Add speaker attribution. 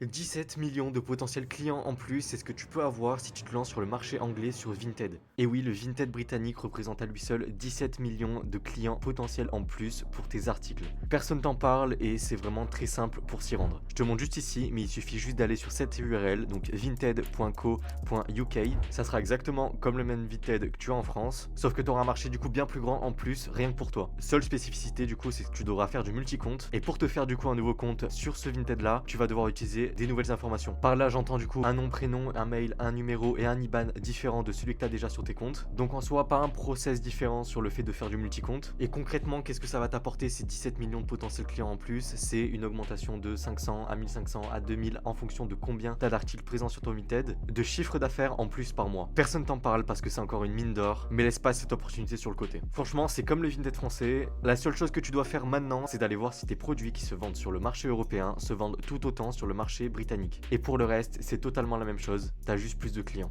Speaker 1: 17 millions de potentiels clients en plus, c'est ce que tu peux avoir si tu te lances sur le marché anglais sur Vinted. Et oui, le Vinted britannique représente à lui seul 17 millions de clients potentiels en plus pour tes articles. Personne t'en parle et c'est vraiment très simple pour s'y rendre. Je te montre juste ici, mais il suffit juste d'aller sur cette URL, donc vinted.co.uk. Ça sera exactement comme le même Vinted que tu as en France, sauf que tu auras un marché du coup bien plus grand en plus, rien que pour toi. Seule spécificité du coup, c'est que tu devras faire du multi-compte. Et pour te faire du coup un nouveau compte sur ce Vinted là, tu vas devoir utiliser des nouvelles informations. Par là, j'entends du coup un nom, prénom, un mail, un numéro et un IBAN différent de celui que tu as déjà sur tes comptes. Donc en soi, pas un process différent sur le fait de faire du multi-compte. Et concrètement, qu'est-ce que ça va t'apporter ces 17 millions de potentiels clients en plus? C'est une augmentation de 500 à 1500 à 2000 en fonction de combien tu as d'articles présents sur ton Vinted, de chiffre d'affaires en plus par mois. Personne t'en parle parce que c'est encore une mine d'or, mais laisse pas cette opportunité sur le côté. Franchement, c'est comme le Vinted français. La seule chose que tu dois faire maintenant, c'est d'aller voir si tes produits qui se vendent sur le marché européen se vendent tout autant sur le marché britannique. Et pour le reste, c'est totalement la même chose, t'as juste plus de clients.